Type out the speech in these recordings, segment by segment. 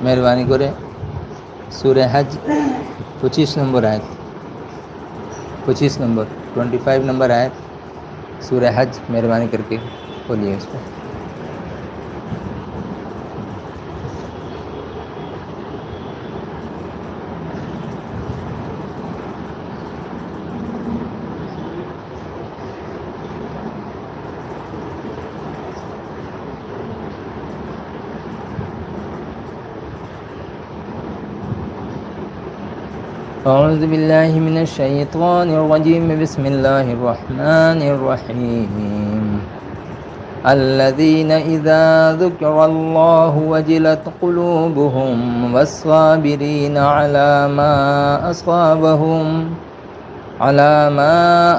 مہربانی করে সূরা হজ 25 নম্বর আয়াত 25 নম্বর 25 নম্বর আয়াত سورہ حج مہربانی کر کے کھولیے اس کو. أعوذ بالله من الشيطان الرجيم بسم الله الرحمن الرحيم الذين إذا ذكر الله وجلت قلوبهم والصابرين على ما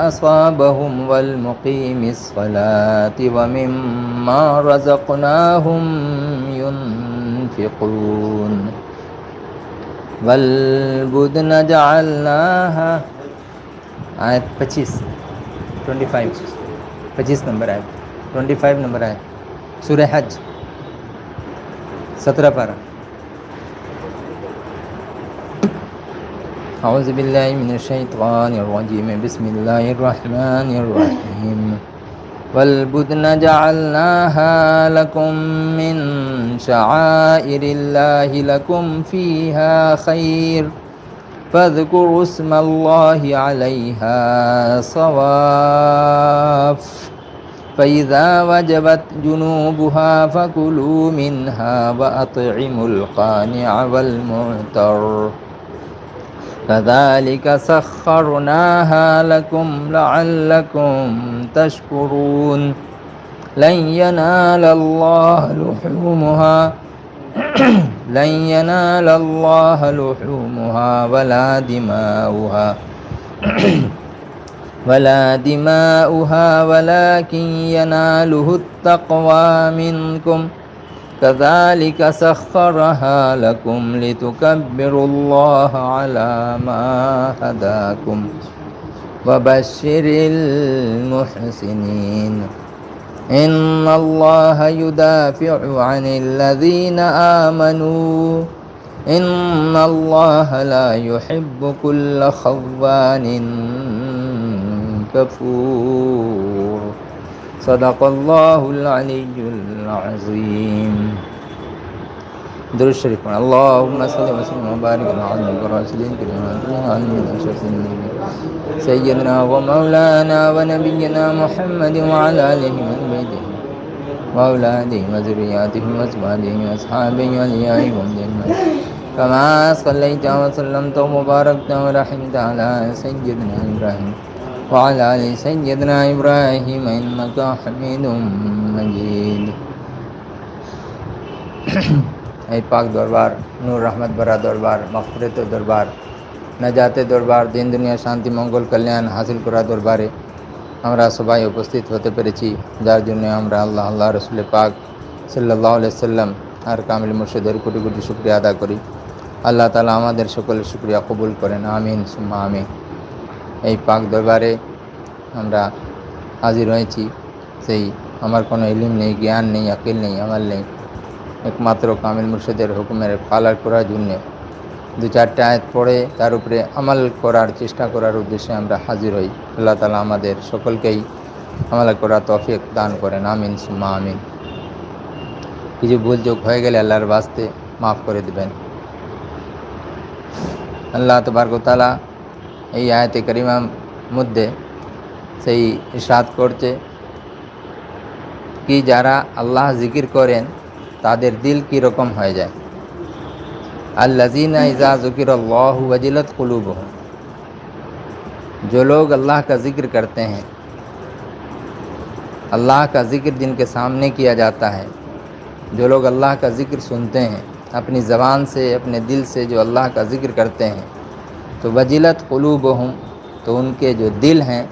أصابهم والمقيم الصلاة ومما رزقناهم ينفقون والبدن جعلناها آیت 25 نمبر آیت 25 نمبر آیت سورہ حج 17 پارہ. اعوذ باللہ من الشیطان الرجیم بسم اللہ الرحمن الرحیم والبدن جعلناها لكم من شعائر الله لكم فيها خير فاذكروا اسم الله عليها صواف فإذا وجبت جنوبها فكلوا منها وأطعموا القانع والمعتر كذلك سخرناها لكم لعلكم تشكرون لن ينال الله لحومها ولا دماؤها ولكن يناله التقوى منكم كذلك سخرها لكم لتكبروا الله على ما هداكم وبشر المحسنين إن الله يدافع عن الذين آمنوا إن الله لا يحب كل خوان كفور صدق الله العلي العظيم. درود شریف پڑھیں. اللهم صل وسلم وبارك على عبدك ورسولك سيدنا ومولانا ونبينا محمد وعلى آله وصحبه وأولاده وذرياته وأزواجه وأصحابه وأوليائهم أجمعين كما صليت وسلمت وباركت ورحمت على سيدنا إبراهيم وعلى آل سيدنا إبراهيم إنك حميد مجيد. اے پاک دربار، نور رحمت بھرا دربار، مغفرت دربار، نجات দরবার, দিন দুনিয়া শান্তি মঙ্গল কল্যাণ হাসিল করা দরবারে আমরা সবাই উপস্থিত হতে পেরেছি, যার জন্য আমরা আল্লাহ রসুল পাক সাল্লাল্লাহু আলাইহি সাল্লাম আর কামিল মুর্শিদের কোটি কোটি শুকরিয়া আদা করি. আল্লাহ তাআলা আমাদের সকলের শুকরিয়া কবুল করেন, আমিন সুম্মা আমিন. এই পাক দরবারে আমরা হাজির হয়েছি, সেই আমার কোনো ইলম নেই, জ্ঞান নেই, আকিল নেই, আমল নেই, একমাত্র কামিল মুর্শিদের হুকুমের পালন করার জন্য দু চারটে আয়াত পড়ে তার উপরে আমল করার চেষ্টা করার উদ্দেশ্যে আমরা হাজির হই. আল্লাহ তাআলা আমাদের সকলকেই আমল করার তৌফিক দান করেন, আমিন সুম্মা আমিন. কিছু ভুল চোখ হয়ে গেলে আল্লাহর বাস্তে মাফ করে দেবেন. আল্লাহ তাবারক ওয়া তাআলা এই আয়াতে কারিমার মধ্যে সেই ইরশাদ করছে কি যারা আল্লাহ জিকির করেন তাদের দিল কীরকম হয়ে যায়. الذین اذا ذکر اللہ وجلت قلوبهم, جو لوگ اللہ کا ذکر کرتے ہیں, اللہ کا ذکر جن کے سامنے کیا جاتا ہے, جو لوگ اللہ کا ذکر سنتے ہیں اپنی زبان سے, اپنے دل سے جو اللہ کا ذکر کرتے ہیں, تو وجلت قلوبهم, تو ان کے جو دل ہیں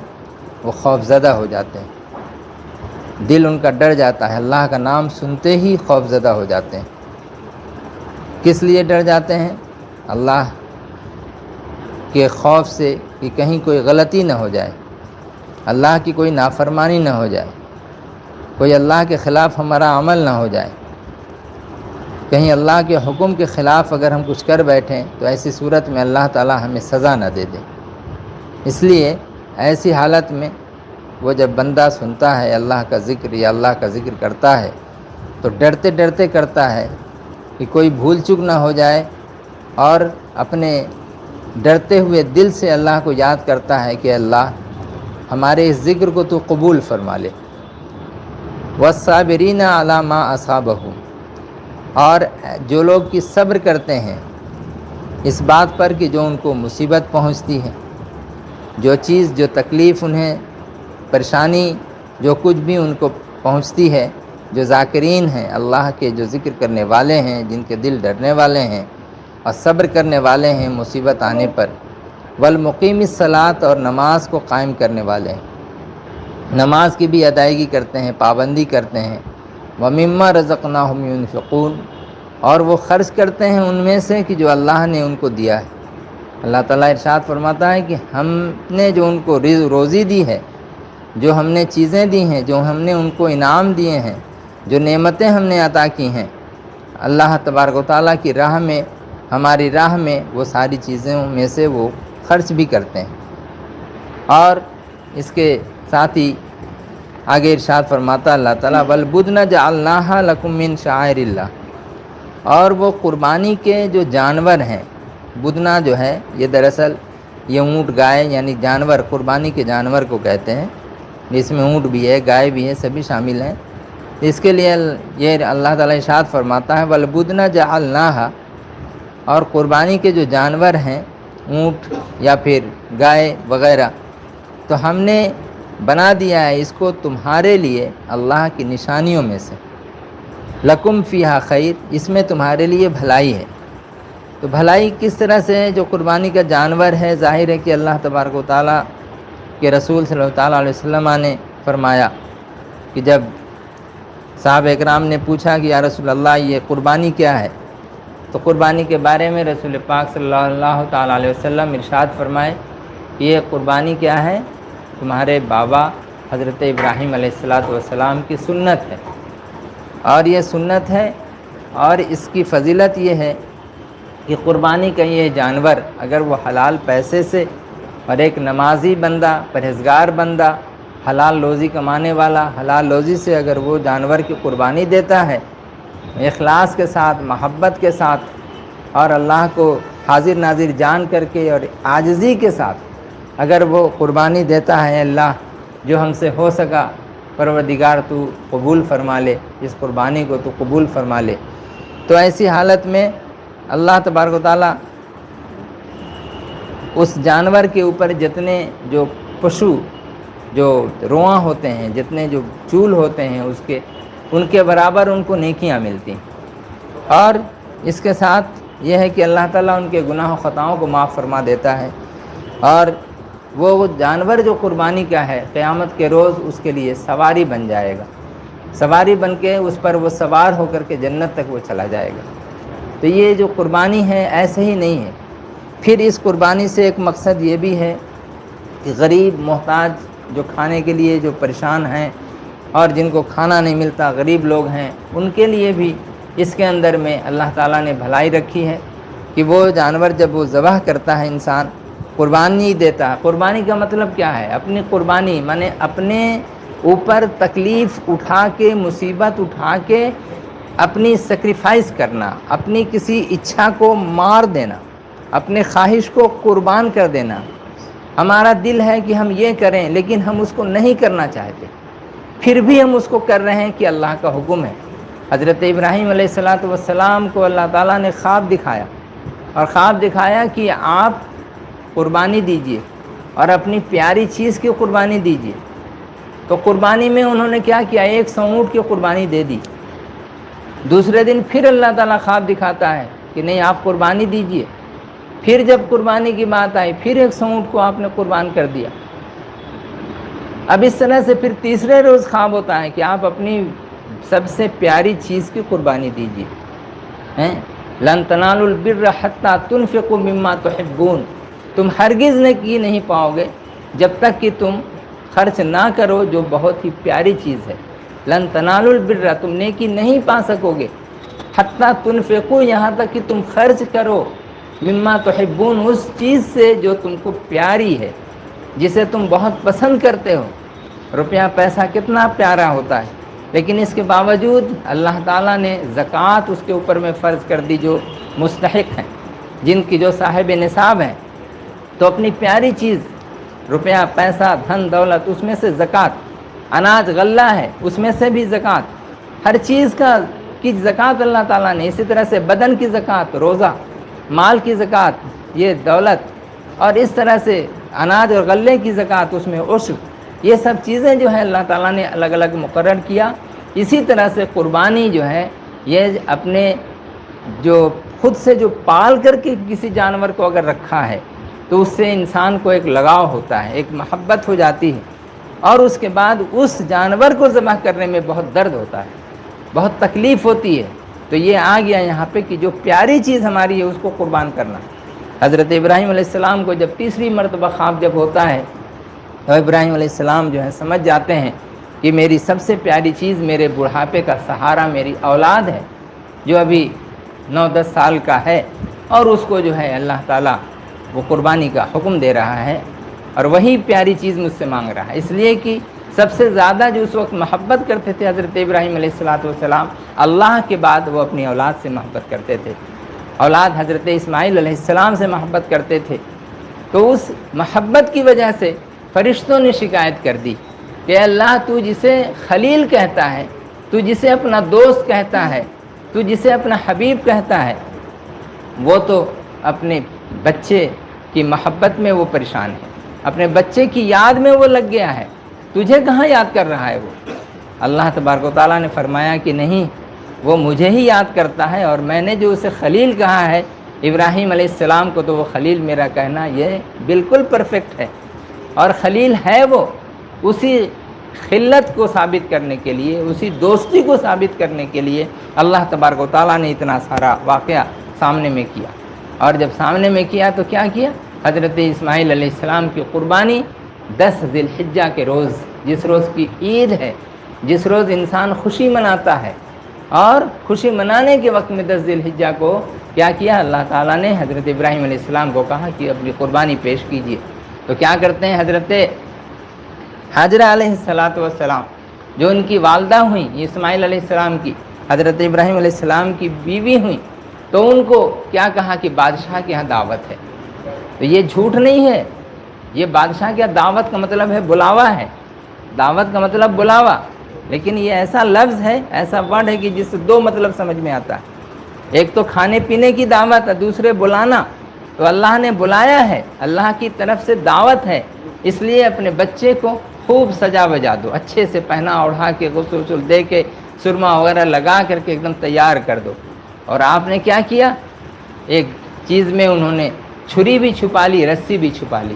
وہ خوف زدہ ہو جاتے ہیں, دل ان کا ڈر جاتا ہے, اللہ کا نام سنتے ہی خوف زدہ ہو جاتے ہیں. کس لیے ڈر جاتے ہیں؟ اللہ کے خوف سے کہ کہیں کوئی غلطی نہ ہو جائے, اللہ کی کوئی نافرمانی نہ ہو جائے، کوئی اللہ کے خلاف ہمارا عمل نہ ہو جائے، کہیں اللہ کے حکم کے خلاف اگر ہم کچھ کر بیٹھیں تو ایسی صورت میں اللہ تعالیٰ ہمیں سزا نہ دے دے۔ اس لیے ایسی حالت میں وہ جب بندہ سنتا ہے اللہ کا ذکر یا اللہ کا ذکر کرتا ہے تو ڈرتے ڈرتے کرتا ہے کہ کوئی بھول چک نہ ہو جائے، اور اپنے ڈرتے ہوئے دل سے اللہ کو یاد کرتا ہے کہ اللہ ہمارے اس ذکر کو تو قبول فرما لے۔ وَالصَّابِرِينَ عَلَى مَا أَصَابَهُمْ، اور جو لوگ کی صبر کرتے ہیں اس بات پر کہ جو ان کو مصیبت پہنچتی ہے، جو چیز، جو تکلیف انہیں، پریشانی، جو کچھ بھی ان کو پہنچتی ہے، جو ذاکرین ہیں اللہ کے، جو ذکر کرنے والے ہیں، جن کے دل ڈرنے والے ہیں اور صبر کرنے والے ہیں مصیبت آنے پر، والمقیم الصلاۃ، اور نماز کو قائم کرنے والے ہیں، نماز کی بھی ادائیگی کرتے ہیں، پابندی کرتے ہیں، وَمِمَّا رَزَقْنَاهُمْ يُنْفِقُونَ، اور وہ خرچ کرتے ہیں ان میں سے کہ جو اللہ نے ان کو دیا ہے۔ اللہ تعالیٰ ارشاد فرماتا ہے کہ ہم نے جو ان کو روزی دی ہے، جو ہم نے چیزیں دی ہیں، جو ہم نے ان کو انعام دیے ہیں، جو نعمتیں ہم نے عطا کی ہیں، اللہ تبارک و تعالیٰ کی راہ میں، ہماری راہ میں، وہ ساری چیزوں میں سے وہ خرچ بھی کرتے ہیں۔ اور اس کے ساتھ ہی آگے ارشاد فرماتا اللہ تعالیٰ وَالْبُدْنَ جَعَلْنَاهَا لَكُم مِّن شَعَائِرِ اللَّهِ، اور وہ قربانی کے جو جانور ہیں، بدنا جو ہے یہ دراصل یہ اونٹ، گائے، یعنی جانور، قربانی کے جانور کو کہتے ہیں، جس میں اونٹ بھی ہے، گائے بھی ہے، سبھی شامل ہیں۔ اس کے لیے یہ اللہ تعالیٰ ارشاد فرماتا ہے وَالْبُدْنَ جَعَلْنَاهَا، اور قربانی کے جو جانور ہیں، اونٹ یا پھر گائے وغیرہ، تو ہم نے بنا دیا ہے اس کو تمہارے لیے اللہ کی نشانیوں میں سے، لکم فیہا خیر، اس میں تمہارے لیے بھلائی ہے۔ تو بھلائی کس طرح سے ہے؟ جو قربانی کا جانور ہے، ظاہر ہے کہ اللہ تبارک و تعالیٰ کے رسول صلی اللہ علیہ وسلم نے فرمایا کہ جب صحابہ اکرام نے پوچھا کہ یا رسول اللہ یہ قربانی کیا ہے، تو قربانی کے بارے میں رسول پاک صلی اللہ تعالیٰ علیہ وسلم ارشاد فرمائے کہ یہ قربانی کیا ہے؟ تمہارے بابا حضرت ابراہیم علیہ السلام کی سنت ہے، اور یہ سنت ہے، اور اس کی فضیلت یہ ہے کہ قربانی کا یہ جانور اگر وہ حلال پیسے سے، اور ایک نمازی بندہ، پرہیزگار بندہ، حلال روزی کمانے والا، حلال روزی سے اگر وہ جانور کی قربانی دیتا ہے، اخلاص کے ساتھ، محبت کے ساتھ، اور اللہ کو حاضر ناظر جان کر کے اور عاجزی کے ساتھ اگر وہ قربانی دیتا ہے، اللہ جو ہم سے ہو سکا پروردگار تو قبول فرما لے، اس قربانی کو تو قبول فرما لے، تو ایسی حالت میں اللہ تبارک و تعالیٰ اس جانور کے اوپر جتنے جو پشو، جو رواں ہوتے ہیں، جتنے جو چول ہوتے ہیں اس کے، ان کے برابر ان کو نیکیاں ملتی ہیں، اور اس کے ساتھ یہ ہے کہ اللہ تعالیٰ ان کے گناہ و خطاؤں کو معاف فرما دیتا ہے، اور وہ جانور جو قربانی کا ہے قیامت کے روز اس کے لیے سواری بن جائے گا، سواری بن کے اس پر وہ سوار ہو کر کے جنت تک وہ چلا جائے گا۔ تو یہ جو قربانی ہے ایسے ہی نہیں ہے، پھر اس قربانی سے ایک مقصد یہ بھی ہے کہ غریب، محتاج، جو کھانے کے لیے جو پریشان ہیں اور جن کو کھانا نہیں ملتا، غریب لوگ ہیں، ان کے لیے بھی اس کے اندر میں اللہ تعالیٰ نے بھلائی رکھی ہے کہ وہ جانور جب وہ ذبح کرتا ہے، انسان قربانی دیتا ہے۔ قربانی کا مطلب کیا ہے؟ اپنی قربانی مانے اپنے اوپر تکلیف اٹھا کے، مصیبت اٹھا کے اپنی سیکریفائس کرنا، اپنی کسی اچھا کو مار دینا، اپنے خواہش کو قربان کر دینا۔ ہمارا دل ہے کہ ہم یہ کریں لیکن ہم اس کو نہیں کرنا چاہتے، پھر بھی ہم اس کو کر رہے ہیں کہ اللہ کا حکم ہے۔ حضرت ابراہیم علیہ السلام کو اللہ تعالیٰ نے خواب دکھایا، اور خواب دکھایا کہ آپ قربانی دیجئے اور اپنی پیاری چیز کی قربانی دیجئے۔ تو قربانی میں انہوں نے کیا کیا؟ 100 اونٹ کی قربانی دے دی۔ دوسرے دن پھر اللہ تعالیٰ خواب دکھاتا ہے کہ نہیں، آپ قربانی دیجئے۔ پھر جب قربانی کی بات آئی، پھر 100 اونٹ کو آپ نے قربان کر دیا۔ اب اس طرح سے پھر تیسرے روز خواب ہوتا ہے کہ آپ اپنی سب سے پیاری چیز کی قربانی دیجئے۔ لَن تَنَالُوا الْبِرَّ حَتَّى تُنْفِقُوا مِمَّا تُحِبُّونَ، تم ہرگز نیکی نہیں پاؤ گے جب تک کہ تم خرچ نہ کرو جو بہت ہی پیاری چیز ہے۔ لن تنالوا البر، تم نیکی نہیں پا سکو گے حتیٰ تنفقوا، یہاں تک کہ تم خرچ کرو، مما تحبون، اس چیز سے جو تم کو پیاری ہے، جسے تم بہت پسند کرتے ہو۔ روپیہ پیسہ کتنا پیارا ہوتا ہے، لیکن اس کے باوجود اللہ تعالیٰ نے زکوٰۃ اس کے اوپر میں فرض کر دی جو مستحق ہیں، جن کی جو صاحب نصاب ہیں۔ تو اپنی پیاری چیز روپیہ پیسہ دھن دولت، اس میں سے زکوٰۃ، اناج غلہ ہے اس میں سے بھی زکوٰۃ، ہر چیز کی زکوٰۃ اللہ تعالیٰ نے۔ اسی طرح سے بدن کی زکوٰۃ روزہ، مال کی زکوٰۃ یہ دولت، اور اس طرح سے اناج اور غلے کی زکوٰۃ اس میں عشر، یہ سب چیزیں جو ہے اللہ تعالیٰ نے الگ الگ مقرر کیا۔ اسی طرح سے قربانی جو ہے یہ اپنے جو خود سے جو پال کر کے کسی جانور کو اگر رکھا ہے تو اس سے انسان کو ایک لگاؤ ہوتا ہے، ایک محبت ہو جاتی ہے، اور اس کے بعد اس جانور کو ذبح کرنے میں بہت درد ہوتا ہے، بہت تکلیف ہوتی ہے۔ تو یہ آ گیا یہاں پہ کہ جو پیاری چیز ہماری ہے اس کو قربان کرنا۔ حضرت ابراہیم علیہ السلام کو جب تیسری مرتبہ خواب جب ہوتا ہے تو ابراہیم علیہ السلام جو ہے سمجھ جاتے ہیں کہ میری سب سے پیاری چیز میرے بڑھاپے کا سہارا میری اولاد ہے، جو ابھی 9-10 سال کا ہے، اور اس کو جو ہے اللہ تعالیٰ وہ قربانی کا حکم دے رہا ہے، اور وہی پیاری چیز مجھ سے مانگ رہا ہے۔ اس لیے کہ سب سے زیادہ جو اس وقت محبت کرتے تھے حضرت ابراہیم علیہ السلام، اللہ کے بعد وہ اپنی اولاد سے محبت کرتے تھے، اولاد حضرت اسماعیل علیہ السلام سے محبت کرتے تھے۔ تو اس محبت کی وجہ سے فرشتوں نے شکایت کر دی کہ اللہ تو جسے خلیل کہتا ہے، تو جسے اپنا دوست کہتا ہے، تو جسے اپنا حبیب کہتا ہے، وہ تو اپنے بچے کی محبت میں وہ پریشان ہے، اپنے بچے کی یاد میں وہ لگ گیا ہے، تجھے کہاں یاد کر رہا ہے وہ؟ اللہ تبارک و تعالیٰ نے فرمایا کہ نہیں، وہ مجھے ہی یاد کرتا ہے، اور میں نے جو اسے خلیل کہا ہے ابراہیم علیہ السلام کو، تو وہ خلیل میرا کہنا یہ بالکل پرفیکٹ ہے، اور خلیل ہے وہ اسی خلت کو ثابت کرنے کے لیے، اسی دوستی کو ثابت کرنے کے لیے اللہ تبارک و تعالیٰ نے اتنا سارا واقعہ سامنے میں کیا۔ اور جب سامنے میں کیا تو کیا کیا؟ حضرت اسماعیل علیہ السلام کی قربانی 10 ذی الحجہ کے روز، جس روز کی عید ہے، جس روز انسان خوشی مناتا ہے، اور خوشی منانے کے وقت میں 10 ذی الحجہ کو کیا کیا؟ اللہ تعالیٰ نے حضرت ابراہیم علیہ السلام کو کہا کہ اپنی قربانی پیش کیجیے۔ تو کیا کرتے ہیں؟ حضرت حاجرہ علیہ السلام جو ان کی والدہ ہوئیں، اسماعیل علیہ السلام کی حضرت ابراہیم علیہ السلام کی بیوی ہوئیں، تو ان کو کیا کہا کہ بادشاہ کے ہاں دعوت ہے۔ تو یہ جھوٹ نہیں ہے، یہ بادشاہ کے دعوت کا مطلب ہے بلاوا ہے، دعوت کا مطلب بلاوا، لیکن یہ ایسا لفظ ہے، ایسا ورڈ ہے کہ جس سے 2 مطلب سمجھ میں آتا ہے۔ ایک تو کھانے پینے کی دعوت ہے، دوسرے بلانا۔ تو اللہ نے بلایا ہے، اللہ کی طرف سے دعوت ہے، اس لیے اپنے بچے کو خوب سجا بجا دو، اچھے سے پہنا اوڑھا کے غسل دے کے سرما وغیرہ لگا کر کے ایک دم تیار کر دو۔ اور آپ نے کیا کیا؟ ایک چیز میں انہوں نے چھری بھی چھپا لی، رسی بھی چھپا لی،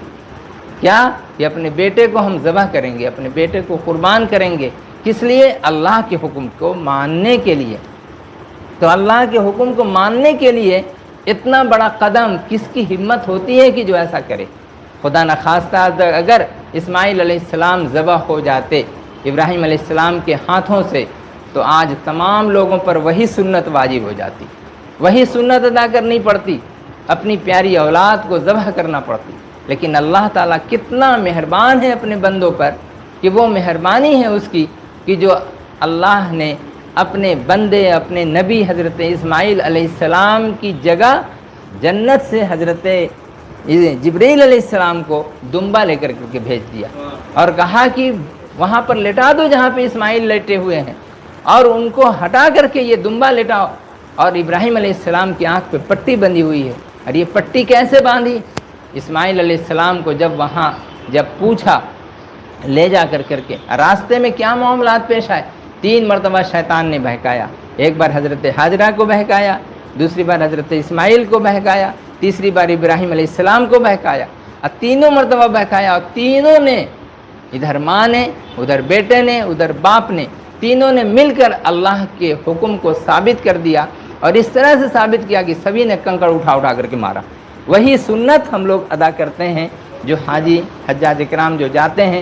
کیا کہ اپنے بیٹے کو ہم ذبح کریں گے، اپنے بیٹے کو قربان کریں گے۔ کس لیے؟ اللہ کے حکم کو ماننے کے لیے۔ تو اللہ کے حکم کو ماننے کے لیے اتنا بڑا قدم کس کی ہمت ہوتی ہے کہ جو ایسا کرے؟ خدا نخواستہ اگر اسماعیل علیہ السلام ذبح ہو جاتے ابراہیم علیہ السلام کے ہاتھوں سے، تو آج تمام لوگوں پر وہی سنت واجب ہو جاتی، وہی سنت ادا کرنی پڑتی، اپنی پیاری اولاد کو ذبح کرنا پڑتی۔ لیکن اللہ تعالیٰ کتنا مہربان ہے اپنے بندوں پر، کہ وہ مہربانی ہے اس کی کہ جو اللہ نے اپنے بندے، اپنے نبی حضرت اسماعیل علیہ السلام کی جگہ جنت سے حضرت جبریل علیہ السلام کو دمبا لے کر کے بھیج دیا، اور کہا کہ وہاں پر لٹا دو جہاں پہ اسماعیل لیٹے ہوئے ہیں، اور ان کو ہٹا کر کے یہ دمبا لٹاؤ۔ اور ابراہیم علیہ السلام کی آنکھ پہ پٹی بندھی ہوئی ہے، اور یہ پٹی کیسے باندھی؟ اسماعیل علیہ السلام کو جب پوچھا لے جا کر کے راستے میں کیا معاملات پیش آئے، 3 مرتبہ شیطان نے بہکایا، ایک بار حضرت حاجرہ کو بہکایا، دوسری بار حضرت اسماعیل کو بہکایا، تیسری بار ابراہیم علیہ السلام کو بہکایا، اور 3 مرتبہ بہکایا، اور تینوں نے، ادھر ماں نے، ادھر بیٹے نے، ادھر باپ نے، تینوں نے مل کر اللہ کے حکم کو ثابت کر دیا، اور اس طرح سے ثابت کیا کہ سبھی نے کنکڑ اٹھا کر کے مارا۔ وہی سنت ہم لوگ ادا کرتے ہیں، جو حاجی حجاج اکرام جو جاتے ہیں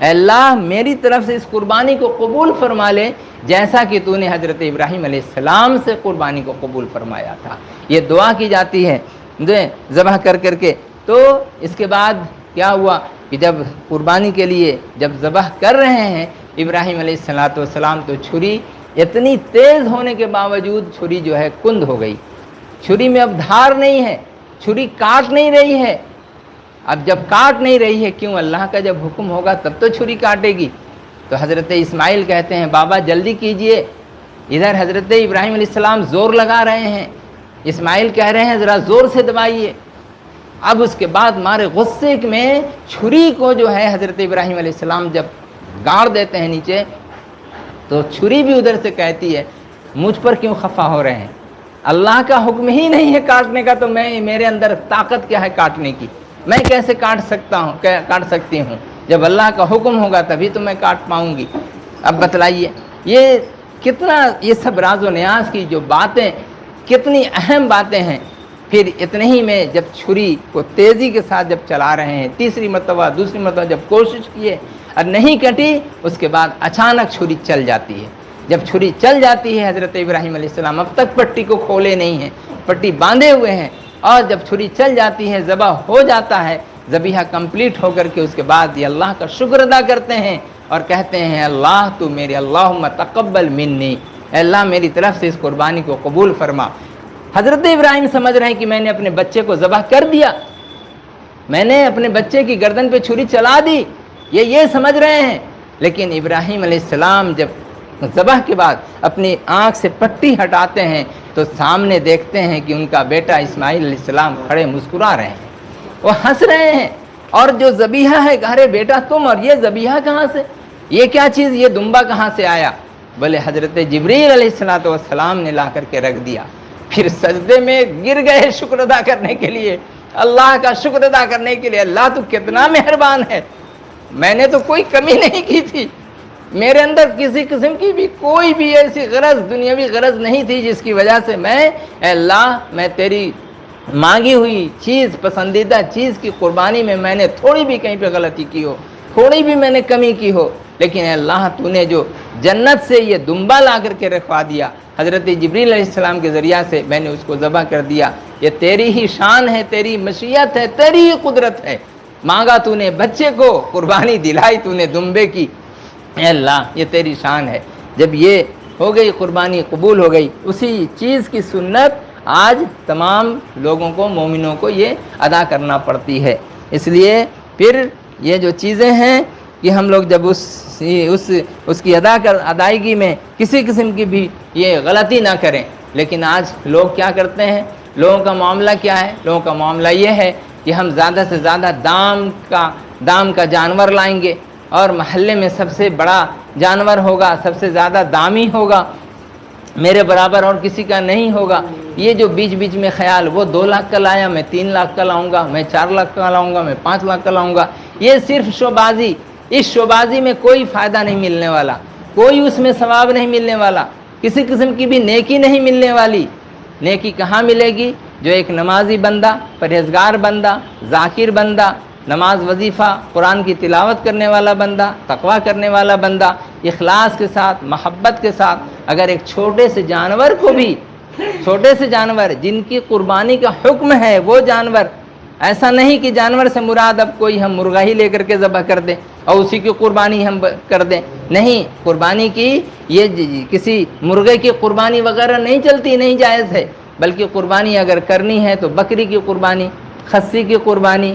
اے اللہ میری طرف سے اس قربانی کو قبول فرما لے جیسا کہ تو نے حضرت ابراہیم علیہ السلام سے قربانی کو قبول فرمایا تھا۔ یہ دعا کی جاتی ہے ذبح کر کے۔ تو اس کے بعد کیا ہوا کہ جب قربانی کے لیے جب ذبح کر رہے ہیں ابراہیم علیہ السلام تو چھری اتنی تیز ہونے کے باوجود چھری جو ہے کند ہو گئی، چھری میں اب دھار نہیں ہے، چھری کاٹ نہیں رہی ہے۔ اب جب کاٹ نہیں رہی ہے، کیوں؟ اللہ کا جب حکم ہوگا تب تو چھری کاٹے گی۔ تو حضرت اسماعیل کہتے ہیں بابا جلدی کیجئے، ادھر حضرت ابراہیم علیہ السلام زور لگا رہے ہیں، اسماعیل کہہ رہے ہیں ذرا زور سے دبائیے۔ اب اس کے بعد مارے غصے میں چھری کو جو ہے حضرت ابراہیم علیہ السلام جب گاڑ دیتے ہیں نیچے، تو چھری بھی ادھر سے کہتی ہے مجھ پر کیوں خفا ہو رہے ہیں؟ اللہ کا حکم ہی نہیں ہے کاٹنے کا، تو میرے اندر طاقت کیا ہے کاٹنے کی؟ میں کیسے کاٹ سکتی ہوں؟ جب اللہ کا حکم ہوگا تبھی تو میں کاٹ پاؤں گی۔ اب بتلائیے یہ کتنا، یہ سب راز و نیاز کی جو باتیں کتنی اہم باتیں ہیں۔ پھر اتنے ہی میں جب چھری کو تیزی کے ساتھ جب چلا رہے ہیں، تیسری مرتبہ دوسری مرتبہ جب کوشش کیے اور نہیں کٹی، اس کے بعد اچانک چھری چل جاتی ہے۔ جب چھری چل جاتی ہے حضرت ابراہیم علیہ السلام اب تک پٹی کو کھولے نہیں ہیں، پٹی باندھے ہوئے ہیں، اور جب چھری چل جاتی ہے ذبح ہو جاتا ہے، ذبیحہ کمپلیٹ ہو کر کے اس کے بعد یہ اللہ کا شکر ادا کرتے ہیں اور کہتے ہیں اللہ تو میرے اللہم تقبل منی، اے اللہ میری طرف سے اس قربانی کو قبول فرما۔ حضرت ابراہیم سمجھ رہے ہیں کہ میں نے اپنے بچے کو ذبح کر دیا، میں نے اپنے بچے کی گردن پہ چھری چلا دی، یہ سمجھ رہے ہیں۔ لیکن ابراہیم علیہ السلام جب ذبح کے بعد اپنی آنکھ سے پٹی ہٹاتے ہیں تو سامنے دیکھتے ہیں کہ ان کا بیٹا اسماعیل علیہ السلام کھڑے مسکرا رہے ہیں، وہ ہنس رہے ہیں، اور جو ذبیحہ ہے ارے بیٹا تم، اور یہ ذبیحہ کہاں سے، یہ کیا چیز، یہ دمبا کہاں سے آیا؟ بولے حضرت جبریل علیہ السلام نے لا کر کے رکھ دیا۔ پھر سجدے میں گر گئے شکر ادا کرنے کے لیے، اللہ کا شکر ادا کرنے کے لیے۔ اللہ تو کتنا مہربان ہے، میں نے تو کوئی کمی نہیں کی تھی، میرے اندر کسی قسم کی بھی کوئی بھی ایسی غرض، دنیاوی غرض نہیں تھی جس کی وجہ سے اے اللہ میں تیری مانگی ہوئی چیز، پسندیدہ چیز کی قربانی میں نے تھوڑی بھی کہیں پہ غلطی کی ہو، تھوڑی بھی میں نے کمی کی ہو، لیکن اے اللہ تو نے جو جنت سے یہ دمبا لا کر کے رکھوا دیا حضرت جبریل علیہ السلام کے ذریعہ سے، میں نے اس کو ذبح کر دیا، یہ تیری ہی شان ہے، تیری مشیت ہے، تیری ہی قدرت ہے۔ مانگا تو نے بچے کو، قربانی دلائی تو نے دمبے کی، اے اللہ یہ تیری شان ہے۔ جب یہ ہو گئی قربانی قبول ہو گئی، اسی چیز کی سنت آج تمام لوگوں کو، مومنوں کو یہ ادا کرنا پڑتی ہے۔ اس لیے پھر یہ جو چیزیں ہیں کہ ہم لوگ جب اس کی ادائیگی میں کسی قسم کی بھی یہ غلطی نہ کریں۔ لیکن آج لوگ کیا کرتے ہیں، لوگوں کا معاملہ کیا ہے؟ لوگوں کا معاملہ یہ ہے کہ ہم زیادہ سے زیادہ دام کا جانور لائیں گے، اور محلے میں سب سے بڑا جانور ہوگا، سب سے زیادہ دامی ہوگا، میرے برابر اور کسی کا نہیں ہوگا۔ یہ جو بیچ میں خیال، وہ 2 لاکھ کا لایا میں 3 لاکھ کا لاؤں گا، میں 4 لاکھ کا لاؤں گا، میں 5 لاکھ کا لاؤں گا، یہ صرف شوبازی، اس شوبازی میں کوئی فائدہ نہیں ملنے والا، کوئی اس میں ثواب نہیں ملنے والا، کسی قسم کی بھی نیکی نہیں ملنے والی۔ نیکی کہاں ملے گی؟ جو ایک نمازی بندہ، پرہیزگار بندہ، ذاکر بندہ، نماز وظیفہ قرآن کی تلاوت کرنے والا بندہ، تقویٰ کرنے والا بندہ، اخلاص کے ساتھ، محبت کے ساتھ اگر ایک چھوٹے سے جانور کو بھی، چھوٹے سے جانور جن کی قربانی کا حکم ہے وہ جانور، ایسا نہیں کہ جانور سے مراد اب کوئی ہم مرغا ہی لے کر کے ذبح کر دیں اور اسی کی قربانی ہم کر دیں، نہیں، قربانی کی یہ کسی مرغے کی قربانی وغیرہ نہیں چلتی، نہیں جائز ہے، بلکہ قربانی اگر کرنی ہے تو بکری کی قربانی، خصی کی قربانی،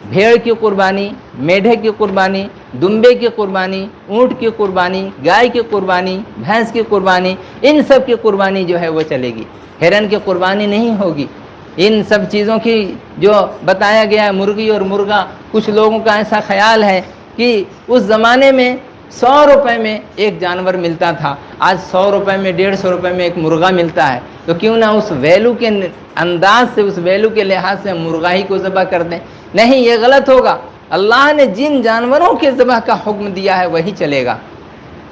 بھیڑ کی قربانی، میڈھے کی قربانی، دمبے کی قربانی، اونٹ کی قربانی، گائے کی قربانی، بھینس کی قربانی، ان سب کی قربانی جو ہے وہ چلے گی، ہرن کی قربانی نہیں ہوگی۔ ان سب چیزوں کی جو بتایا گیا ہے، مرغی اور مرغا، کچھ لوگوں کا ایسا خیال ہے کہ اس زمانے میں 100 روپے میں ایک جانور ملتا تھا، آج 100 روپے میں 150 روپے میں ایک مرغا ملتا ہے، تو کیوں نہ اس ویلو کے انداز سے، اس ویلو کے لحاظ سے مرغا ہی کو ذبح کر دیں؟ نہیں، یہ غلط ہوگا۔ اللہ نے جن جانوروں کے ذبح کا حکم دیا ہے وہی چلے گا۔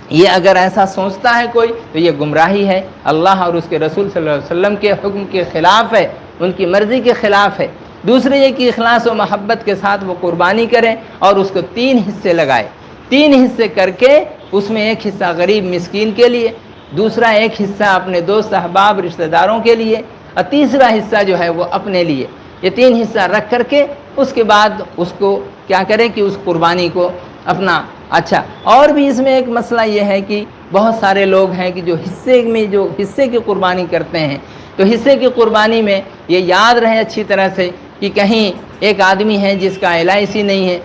یہ اگر ایسا سوچتا ہے کوئی تو یہ گمراہی ہے، اللہ اور اس کے رسول صلی اللہ علیہ وسلم کے حکم کے خلاف ہے، ان کی مرضی کے خلاف ہے۔ دوسرے یہ کہ اخلاص و محبت کے ساتھ وہ قربانی کریں اور اس کو 3 حصے لگائے، 3 حصے کر کے اس میں ایک حصہ غریب مسکین کے لیے، دوسرا ایک حصہ اپنے دوست احباب رشتہ داروں کے لیے، اور تیسرا حصہ جو ہے وہ اپنے لیے۔ یہ 3 حصہ رکھ کر کے اس کے بعد اس کو کیا کریں کہ اس قربانی کو اپنا اچھا۔ اور بھی اس میں ایک مسئلہ یہ ہے کہ بہت سارے لوگ ہیں کہ جو حصے کی قربانی کرتے ہیں، تو حصے کی قربانی میں یہ یاد رہے اچھی طرح سے کہ کہیں ایک آدمی ہے جس کا LIC نہیں ہے،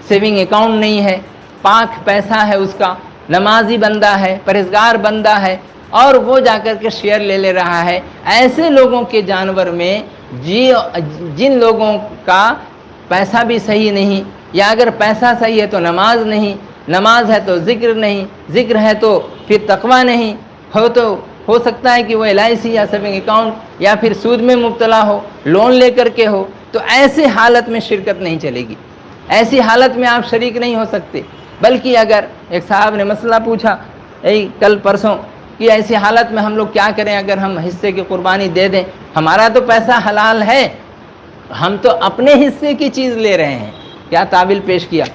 سیونگ اکاؤنٹ نہیں ہے، پاک پیسہ ہے اس کا، نمازی بندہ ہے، پرہیزگار بندہ ہے، اور وہ جا کر کے شیئر لے رہا ہے۔ ایسے لوگوں کے جانور میں جن لوگوں کا پیسہ بھی صحیح نہیں، یا اگر پیسہ صحیح ہے تو نماز نہیں، نماز ہے تو ذکر نہیں، ذکر ہے تو پھر تقوی نہیں ہو سکتا ہے کہ وہ LIC یا سیونگ اکاؤنٹ یا پھر سود میں مبتلا ہو، لون لے کر کے ہو، تو ایسی حالت میں شرکت نہیں چلے گی، ایسی حالت میں آپ شریک نہیں ہو سکتے۔ بلکہ اگر ایک صاحب نے مسئلہ پوچھا کل پرسوں کہ ایسی حالت میں ہم لوگ کیا کریں اگر ہم حصے کی قربانی دے دیں، ہمارا تو پیسہ حلال ہے، ہم تو اپنے حصے کی چیز لے رہے ہیں، کیا تعویل پیش کیا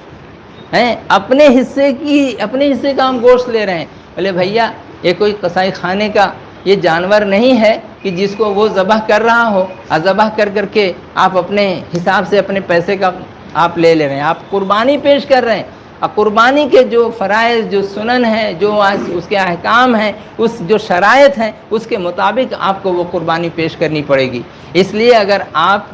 ہے، اپنے حصے کا ہم گوشت لے رہے ہیں۔ بولے بھیا یہ کوئی قصائی خانے کا یہ جانور نہیں ہے کہ جس کو وہ ذبح کر رہا ہو، اور ذبح کر کے آپ اپنے حساب سے اپنے پیسے کا آپ لے رہے ہیں، آپ قربانی پیش کر رہے ہیں، اور قربانی کے جو فرائض، جو سنن ہیں، جو اس کے احکام ہیں، اس جو شرائط ہیں، اس کے مطابق آپ کو وہ قربانی پیش کرنی پڑے گی۔ اس لیے اگر آپ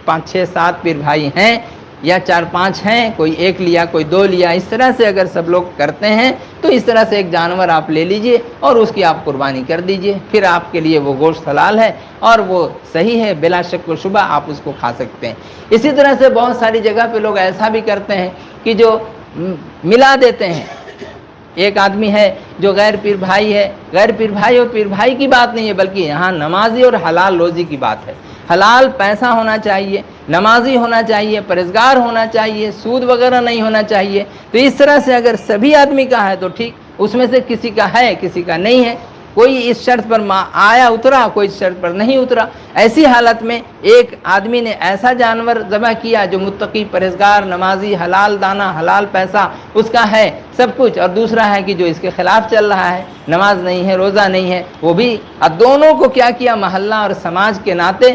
5 6 7 پیر بھائی ہیں یا 4 5 ہیں، کوئی 1 لیا کوئی 2 لیا، اس طرح سے اگر سب لوگ کرتے ہیں تو اس طرح سے ایک جانور آپ لے لیجئے اور اس کی آپ قربانی کر دیجئے، پھر آپ کے لیے وہ گوشت حلال ہے اور وہ صحیح ہے، بلا شک و شبہ آپ اس کو کھا سکتے ہیں۔ اسی طرح سے بہت ساری جگہ پہ لوگ ایسا بھی کرتے ہیں کہ جو ملا دیتے ہیں، ایک آدمی ہے جو غیر پیر بھائی ہے، غیر پیر بھائی اور پیر بھائی کی بات نہیں ہے، بلکہ یہاں نمازی اور حلال روزی کی بات ہے۔ حلال پیسہ ہونا چاہیے، نمازی ہونا چاہیے، پرہیزگار ہونا چاہیے، سود وغیرہ نہیں ہونا چاہیے۔ تو اس طرح سے اگر سبھی آدمی کا ہے تو ٹھیک، اس میں سے کسی کا ہے کسی کا نہیں ہے، کوئی اس شرط پر آیا اترا، کوئی اس شرط پر نہیں اترا، ایسی حالت میں ایک آدمی نے ایسا جانور ذبح کیا جو متقی، پرہیزگار، نمازی، حلال دانہ، حلال پیسہ اس کا ہے سب کچھ، اور دوسرا ہے کہ جو اس کے خلاف چل رہا ہے، نماز نہیں ہے، روزہ نہیں ہے، وہ بھی، اور دونوں کو کیا کیا، محلہ اور سماج کے ناطے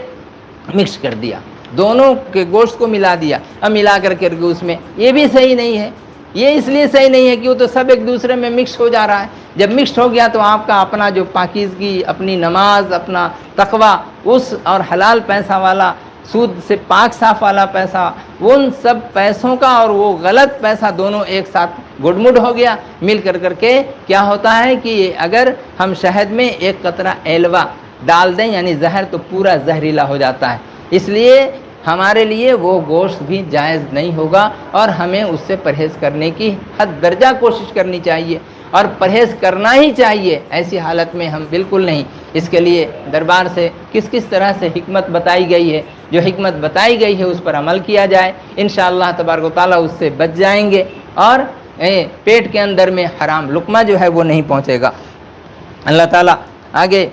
مکس کر دیا، دونوں کے گوشت کو ملا دیا، اب ملا کر کے اس میں، یہ بھی صحیح نہیں ہے۔ یہ اس لیے صحیح نہیں ہے کہ وہ تو سب ایک دوسرے میں مکس ہو جا رہا ہے، جب مکس ہو گیا تو آپ کا اپنا جو پاکیزگی، اپنی نماز، اپنا تقوی، اس اور حلال پیسہ والا، سود سے پاک صاف والا پیسہ، ان سب پیسوں کا اور وہ غلط پیسہ دونوں ایک ساتھ گڈ مڈ ہو گیا، مل کر کے کیا ہوتا ہے کہ اگر ہم شہد میں ایک قطرہ ایلوا ڈال دیں یعنی زہر، تو پورا زہریلا ہو جاتا ہے۔ اس لیے ہمارے لیے وہ گوشت بھی جائز نہیں ہوگا، اور ہمیں اس سے پرہیز کرنے کی حد درجہ کوشش کرنی چاہیے، اور پرہیز کرنا ہی چاہیے۔ ایسی حالت میں ہم بالکل نہیں، اس کے لیے دربار سے کس طرح سے حکمت بتائی گئی ہے، جو حکمت بتائی گئی ہے اس پر عمل کیا جائے، انشاءاللہ تبارک و تعالیٰ اس سے بچ جائیں گے، اور پیٹ کے اندر میں حرام لقمہ جو ہے وہ نہیں پہنچے گا۔ اللہ تعالیٰ آگے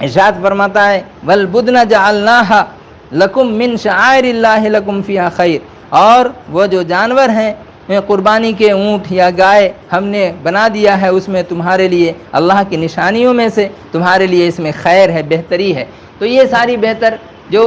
ارشاد فرماتا ہے وَالْبُدْنَ جَعَلْنَاهَا لَكُمْ مِنْ شَعَائِرِ اللَّهِ لَكُمْ فِيهَا خَيْرٌ، اور وہ جو جانور ہیں قربانی کے اونٹ یا گائے ہم نے بنا دیا ہے اس میں تمہارے لیے اللہ کی نشانیوں میں سے تمہارے لیے اس میں خیر ہے، بہتری ہے۔ تو یہ ساری بہتر جو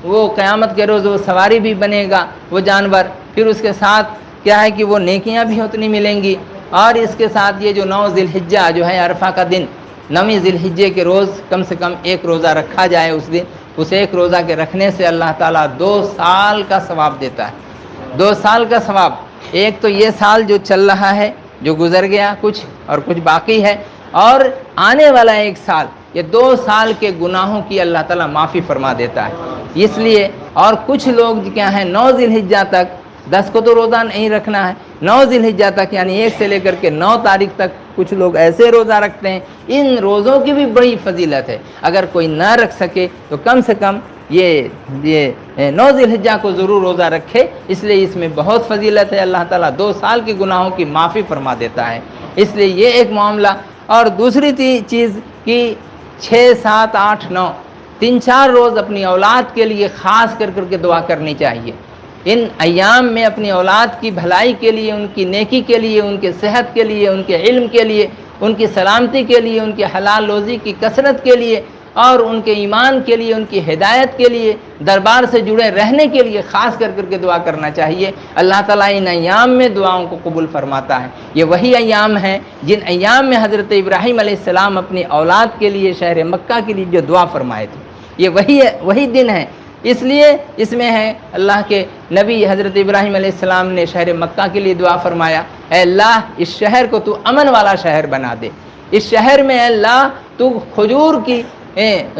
وہ قیامت کے روز وہ سواری بھی بنے گا وہ جانور، پھر اس کے ساتھ کیا ہے کہ وہ نیکیاں بھی اتنی ملیں گی، اور اس کے ساتھ یہ جو 9 ذی الحجہ جو ہے عرفہ کا دن، 9ویں ذی الحجہ کے روز کم سے کم 1 روزہ رکھا جائے، اس دن اس 1 روزہ کے رکھنے سے اللہ تعالیٰ 2 سال کا ثواب دیتا ہے، 2 سال کا ثواب۔ ایک تو یہ سال جو چل رہا ہے، جو گزر گیا کچھ اور کچھ باقی ہے، اور آنے والا 1 سال، یہ 2 سال کے گناہوں کی اللہ تعالیٰ معافی فرما دیتا ہے۔ اس لیے اور کچھ لوگ کیا ہیں 9 ذی الحجہ تک، 10 کو تو روزہ نہیں رکھنا ہے، 9 ذی الحجہ تک یعنی 1 سے لے کر کے 9 تاریخ تک کچھ لوگ ایسے روزہ رکھتے ہیں۔ ان روزوں کی بھی بڑی فضیلت ہے، اگر کوئی نہ رکھ سکے تو کم سے کم یہ 9 ذی الحجہ کو ضرور روزہ رکھے، اس لیے اس میں بہت فضیلت ہے، اللہ تعالیٰ 2 سال کے گناہوں کی معافی فرما دیتا ہے۔ اس لیے یہ ایک معاملہ، اور دوسری چیز کہ 6 7 8 9 3 4 روز اپنی اولاد کے لیے خاص کر کے دعا کرنی چاہیے۔ ان ایام میں اپنی اولاد کی بھلائی کے لیے، ان کی نیکی کے لیے، ان کے صحت کے لیے، ان کے علم کے لیے، ان کی سلامتی کے لیے، ان کی حلال روزی کی کثرت کے لیے اور ان کے ایمان کے لیے، ان کی ہدایت کے لیے، دربار سے جڑے رہنے کے لیے خاص کر کے دعا کرنا چاہیے۔ اللہ تعالیٰ ان ایام میں دعاؤں کو قبول فرماتا ہے۔ یہ وہی ایام ہیں جن ایام میں حضرت ابراہیم علیہ السلام اپنی اولاد کے لیے شہر مکہ کے لیے جو دعا فرمائے تھے، یہ وہی دن ہے۔ اس لیے اس میں ہے اللہ کے نبی حضرت ابراہیم علیہ السلام نے شہر مکہ کے لیے دعا فرمایا، اے اللہ اس شہر کو تو امن والا شہر بنا دے، اس شہر میں اے اللہ تو کھجور کی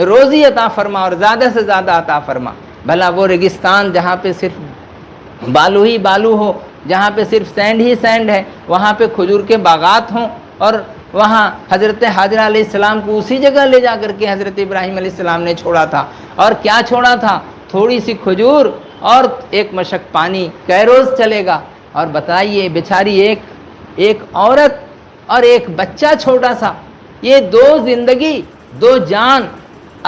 روزی عطا فرما اور زیادہ سے زیادہ عطا فرما۔ بھلا وہ ریگستان جہاں پہ صرف بالو ہی بالو ہو، جہاں پہ صرف سینڈ ہی سینڈ ہے، وہاں پہ کھجور کے باغات ہوں، اور وہاں حضرت حاجرہ علیہ السلام کو اسی جگہ لے جا کر کے حضرت ابراہیم علیہ السلام نے چھوڑا تھا، اور کیا چھوڑا تھا؟ تھوڑی سی کھجور اور ایک مشک پانی، کیروز چلے گا۔ اور بتائیے بیچاری ایک عورت اور ایک بچہ چھوٹا سا، یہ دو زندگی، دو جان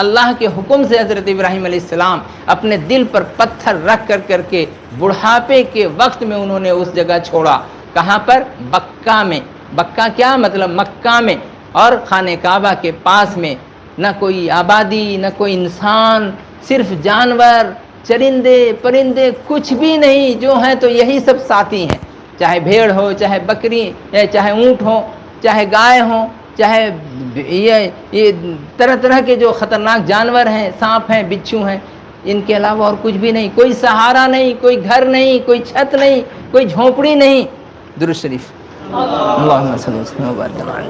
اللہ کے حکم سے حضرت ابراہیم علیہ السلام اپنے دل پر پتھر رکھ کر کے بڑھاپے کے وقت میں انہوں نے اس جگہ چھوڑا۔ کہاں پر؟ بکہ میں۔ بکہ کیا مطلب؟ مکہ میں، اور خانہ کعبہ کے پاس میں نہ کوئی آبادی، نہ کوئی انسان، صرف جانور، چرندے پرندے، کچھ بھی نہیں۔ جو ہیں تو یہی سب ساتھی ہیں، چاہے بھیڑ ہو، چاہے بکری، چاہے اونٹ ہو، چاہے گائے ہوں، چاہے یہ طرح طرح کے جو خطرناک جانور ہیں، سانپ ہیں، بچھو ہیں، ان کے علاوہ اور کچھ بھی نہیں۔ کوئی سہارا نہیں، کوئی گھر نہیں، کوئی چھت نہیں، کوئی جھونپڑی نہیں۔ درود شریف۔ اللہم صلی اللہ علیہ وسلم۔